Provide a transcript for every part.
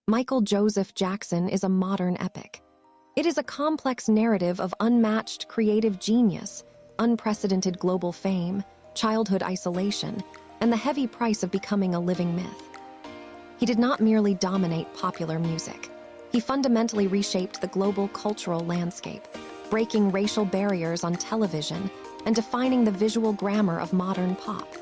Michael Joseph Jackson is a modern epic. It is a complex narrative of unmatched creative genius, unprecedented global fame, childhood isolation, and the heavy price of becoming a living myth. He did not merely dominate popular music. He fundamentally reshaped the global cultural landscape, breaking racial barriers on television and defining the visual grammar of modern pop.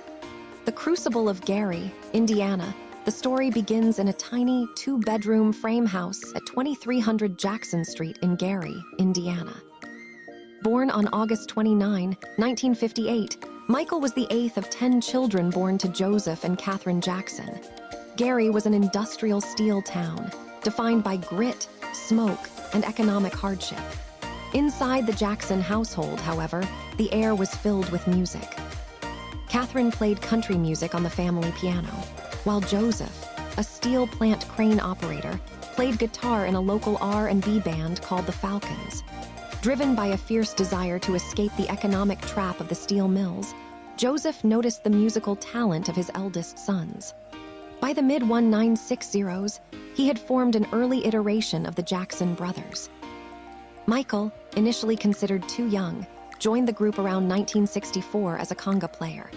The Crucible of Gary, Indiana. The story begins in a tiny two-bedroom frame house at 2300 Jackson Street in Gary, Indiana. Born on August 29, 1958, Michael was the eighth of 10 children born to Joseph and Catherine Jackson. Gary was an industrial steel town, defined by grit, smoke, and economic hardship. Inside the Jackson household, however, the air was filled with music. Catherine played country music on the family piano, while Joseph, a steel plant crane operator, played guitar in a local R&B band called the Falcons. Driven by a fierce desire to escape the economic trap of the steel mills, Joseph noticed the musical talent of his eldest sons. By the mid-1960s, he had formed an early iteration of the Jackson Brothers. Michael, initially considered too young, joined the group around 1964 as a conga player.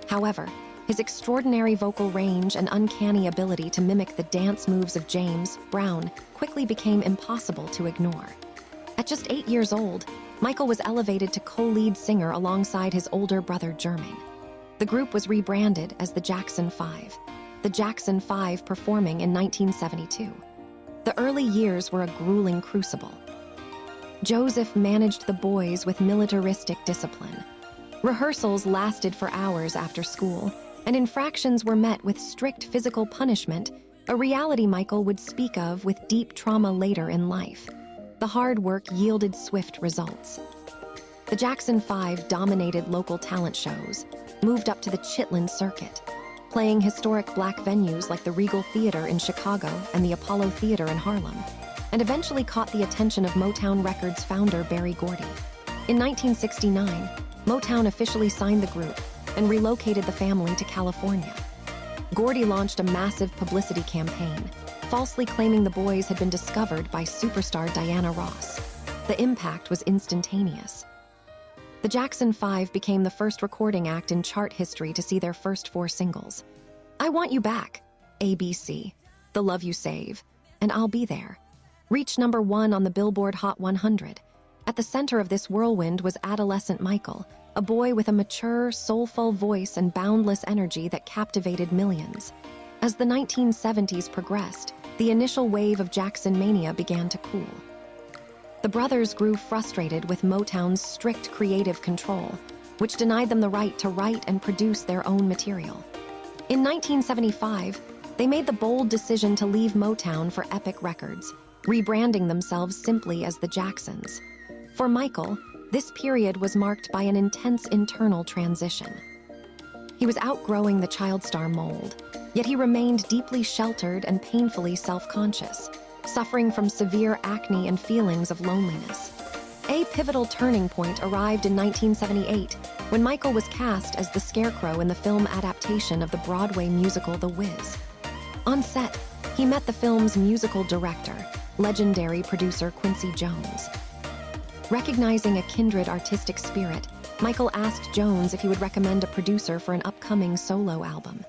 However, his extraordinary vocal range and uncanny ability to mimic the dance moves of James Brown quickly became impossible to ignore. At just 8 years old, Michael was elevated to co-lead singer alongside his older brother Jermaine. The group was rebranded as the Jackson 5, the Jackson 5 performing in 1972. The early years were a grueling crucible. Joseph managed the boys with militaristic discipline. Rehearsals lasted for hours after school, and infractions were met with strict physical punishment, a reality Michael would speak of with deep trauma later in life. The hard work yielded swift results. The Jackson 5 dominated local talent shows, moved up to the Chitlin circuit, playing historic black venues like the Regal Theater in Chicago and the Apollo Theater in Harlem, and eventually caught the attention of Motown Records founder Berry Gordy. In 1969, Motown officially signed the group and relocated the family to California. Gordy launched a massive publicity campaign, falsely claiming the boys had been discovered by superstar Diana Ross. The impact was instantaneous. The Jackson 5 became the first recording act in chart history to see their first 4 singles: I Want You Back, ABC, The Love You Save, and I'll Be There. Reached number 1 on the Billboard Hot 100. At the center of this whirlwind was adolescent Michael, a boy with a mature, soulful voice and boundless energy that captivated millions. As the 1970s progressed, the initial wave of Jackson mania began to cool. The brothers grew frustrated with Motown's strict creative control, which denied them the right to write and produce their own material. In 1975, they made the bold decision to leave Motown for Epic Records, rebranding themselves simply as the Jacksons. For Michael, this period was marked by an intense internal transition. He was outgrowing the child star mold, yet he remained deeply sheltered and painfully self-conscious, suffering from severe acne and feelings of loneliness. A pivotal turning point arrived in 1978 when Michael was cast as the Scarecrow in the film adaptation of the Broadway musical The Wiz. On set, he met the film's musical director, legendary producer Quincy Jones. Recognizing a kindred artistic spirit, Michael asked Jones if he would recommend a producer for an upcoming solo album.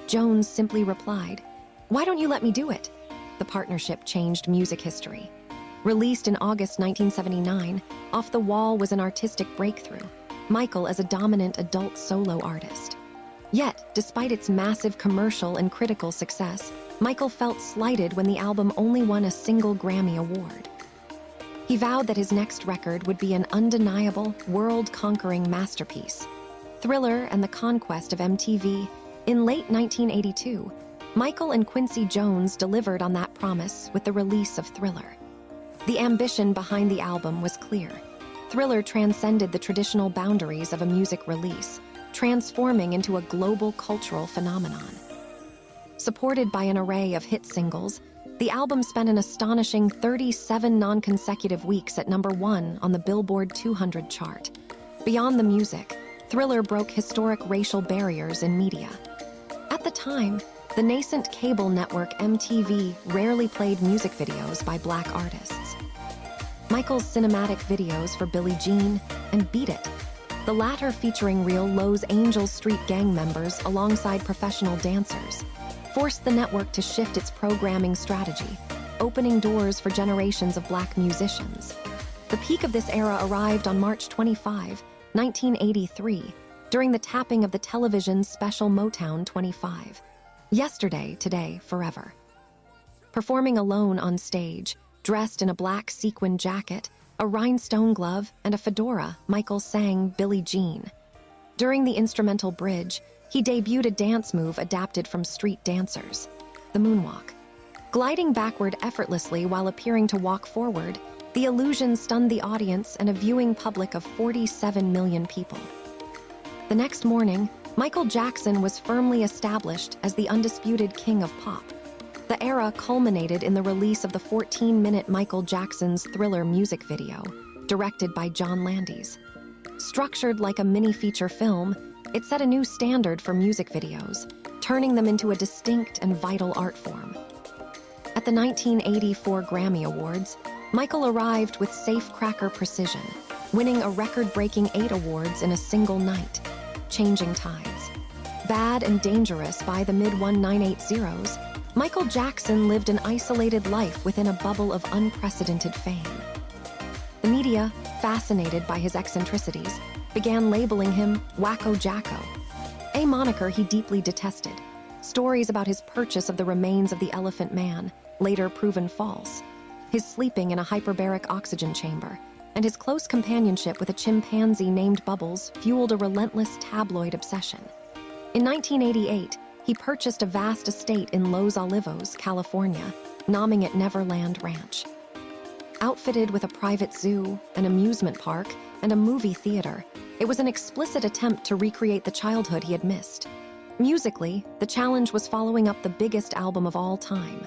Jones simply replied, "Why don't you let me do it?" The partnership changed music history. Released in August 1979, Off the Wall was an artistic breakthrough, Michael as a dominant adult solo artist. Yet, despite its massive commercial and critical success, Michael felt slighted when the album only won a single Grammy Award. He vowed that his next record would be an undeniable, world-conquering masterpiece. Thriller and the Conquest of MTV. In late 1982, Michael and Quincy Jones delivered on that promise with the release of Thriller. The ambition behind the album was clear. Thriller transcended the traditional boundaries of a music release, transforming into a global cultural phenomenon. Supported by an array of hit singles, the album spent an astonishing 37 non-consecutive weeks at number 1 on the Billboard 200 chart. Beyond the music, Thriller broke historic racial barriers in media. At the time, The nascent cable network MTV rarely played music videos by Black artists. Michael's cinematic videos for Billie Jean and Beat It, the latter featuring real Los Angeles Street Gang members alongside professional dancers, forced the network to shift its programming strategy, opening doors for generations of Black musicians. The peak of this era arrived on March 25, 1983, during the tapping of the television's special Motown 25, Yesterday, Today, Forever. Performing alone on stage, dressed in a black sequin jacket, a rhinestone glove, and a fedora, Michael sang Billie Jean. During the instrumental bridge, he debuted a dance move adapted from street dancers, the moonwalk. Gliding backward effortlessly while appearing to walk forward, the illusion stunned the audience and a viewing public of 47 million people. The next morning, Michael Jackson was firmly established as the undisputed king of pop. The era culminated in the release of the 14-minute Michael Jackson's Thriller music video, directed by John Landis. Structured like a mini-feature film, it set a new standard for music videos, turning them into a distinct and vital art form. At the 1984 Grammy Awards, Michael arrived with safecracker precision, winning a record-breaking 8 awards in a single night, changing tides. Bad and dangerous by the mid-1980s, Michael Jackson lived an isolated life within a bubble of unprecedented fame. The media, fascinated by his eccentricities, began labeling him Wacko Jacko, a moniker he deeply detested. Stories about his purchase of the remains of the Elephant Man, later proven false, his sleeping in a hyperbaric oxygen chamber, and his close companionship with a chimpanzee named Bubbles fueled a relentless tabloid obsession. In 1988, he purchased a vast estate in Los Olivos, California, naming it Neverland Ranch. Outfitted with a private zoo, an amusement park, and a movie theater, it was an explicit attempt to recreate the childhood he had missed. Musically, the challenge was following up the biggest album of all time.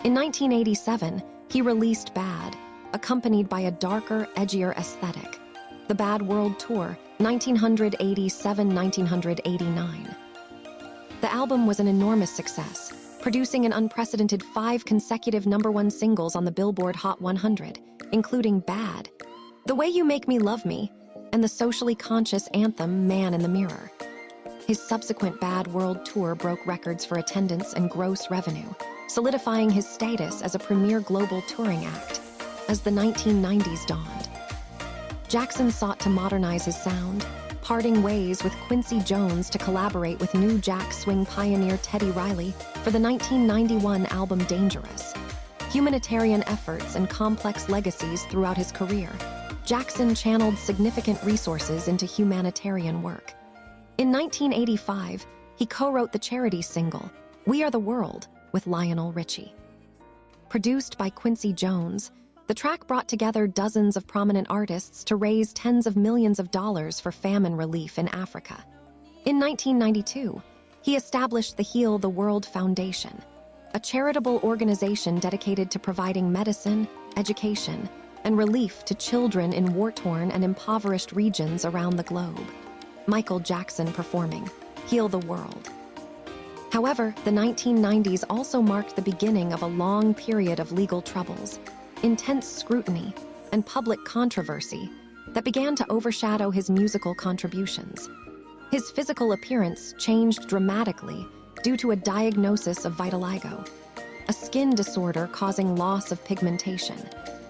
In 1987, he released Bad, accompanied by a darker, edgier aesthetic. The Bad World Tour, 1987-1989. The album was an enormous success, producing an unprecedented 5 consecutive #1 singles on the Billboard Hot 100, including Bad, The Way You Make Me Love Me, and the socially conscious anthem Man in the Mirror. His subsequent Bad World Tour broke records for attendance and gross revenue, solidifying his status as a premier global touring act. As the 1990s dawned, Jackson sought to modernize his sound, parting ways with Quincy Jones to collaborate with New Jack Swing pioneer Teddy Riley for the 1991 album Dangerous. Humanitarian efforts and complex legacies throughout his career, Jackson channeled significant resources into humanitarian work. In 1985, he co-wrote the charity single, We Are the World, with Lionel Richie. Produced by Quincy Jones, the track brought together dozens of prominent artists to raise tens of millions of dollars for famine relief in Africa. In 1992, he established the Heal the World Foundation, a charitable organization dedicated to providing medicine, education, and relief to children in war-torn and impoverished regions around the globe. Michael Jackson performing Heal the World. However, the 1990s also marked the beginning of a long period of legal troubles, intense scrutiny, and public controversy that began to overshadow his musical contributions. His physical appearance changed dramatically due to a diagnosis of vitiligo, a skin disorder causing loss of pigmentation,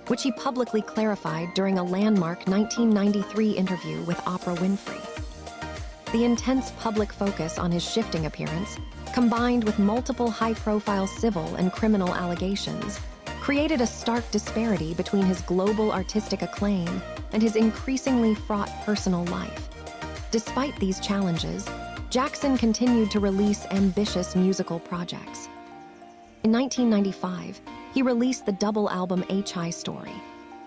which he publicly clarified during a landmark 1993 interview with Oprah Winfrey. The intense public focus on his shifting appearance, combined with multiple high-profile civil and criminal allegations, created a stark disparity between his global artistic acclaim and his increasingly fraught personal life. Despite these challenges, Jackson continued to release ambitious musical projects. In 1995, he released the double album H.I. Story,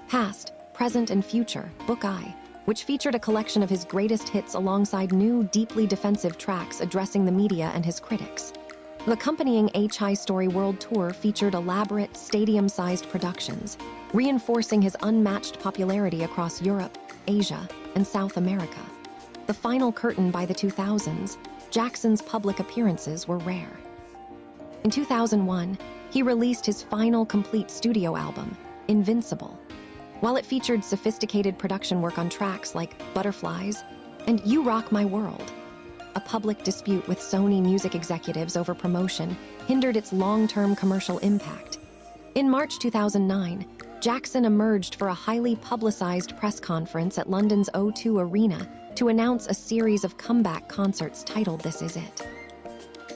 Past, Present, and Future, Book I, which featured a collection of his greatest hits alongside new, deeply defensive tracks addressing the media and his critics. The accompanying H.I. Story World Tour featured elaborate, stadium-sized productions, reinforcing his unmatched popularity across Europe, Asia, and South America. The final curtain by the 2000s, Jackson's public appearances were rare. In 2001, he released his final complete studio album, Invincible. While it featured sophisticated production work on tracks like Butterflies and You Rock My World, a public dispute with Sony music executives over promotion hindered its long-term commercial impact. In March 2009, Jackson emerged for a highly publicized press conference at London's O2 Arena to announce a series of comeback concerts titled This Is It.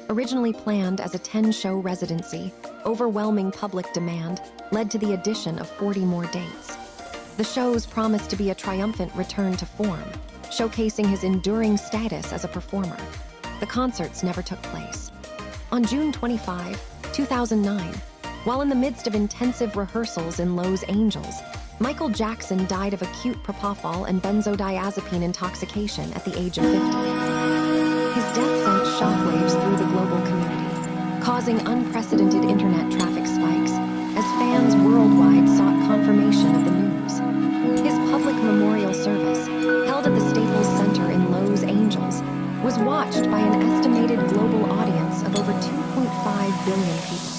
Originally planned as a 10-show residency, overwhelming public demand led to the addition of 40 more dates. The shows promised to be a triumphant return to form, showcasing his enduring status as a performer. The concerts never took place. On June 25, 2009, while in the midst of intensive rehearsals in Los Angeles, Michael Jackson died of acute propofol and benzodiazepine intoxication at the age of 50. His death sent shockwaves through the global community, causing unprecedented internet traffic spikes as fans worldwide sought confirmation of the news. His public memorial service, held at the Staples Center in Los Angeles, was watched by an estimated global audience of over 2.5 billion people.